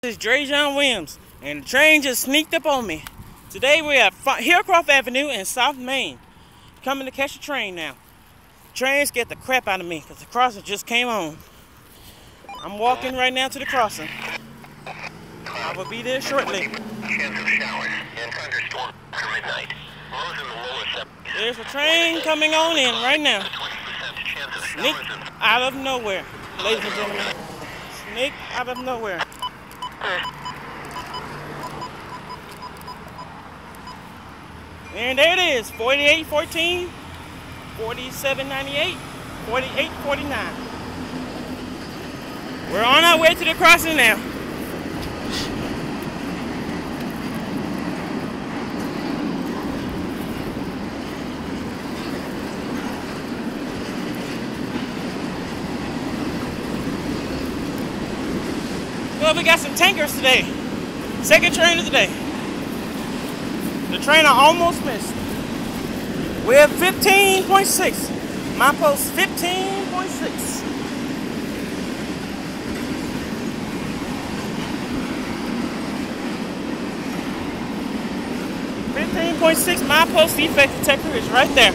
This is Dre'Jon Williams, and the train just sneaked up on me. Today we're at Hillcroft Avenue in South Main. Coming to catch a train now. Train scared the crap out of me because the crossing just came on. I'm walking right now to the crossing. I will be there shortly. Chance of showers and thunderstorms after midnight. Lows in the lower. There's a train coming on in right now. Sneak out of nowhere, ladies and gentlemen. Sneak out of nowhere. And there it is, 4814, 4798, 4849. We're on our way to the crossing now. Well, we got some tankers today. Second train of the day. The train I almost missed. We're at 15.6. My post 15.6. My post defect detector is right there.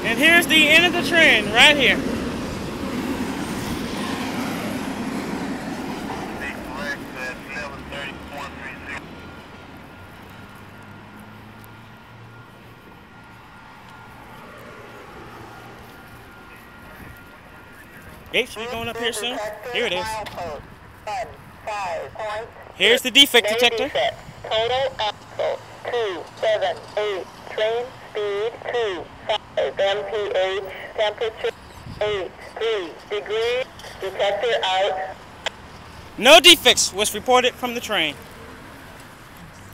And here's the end of the train, right here. Gate should be going up here soon. Here it is. Here's the defect detector. Total axle 278. Train speed 25. MPH temperature 83 degrees. Detector out. No defects was reported from the train.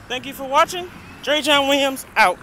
Thank you for watching. Dre'Jon Williams out.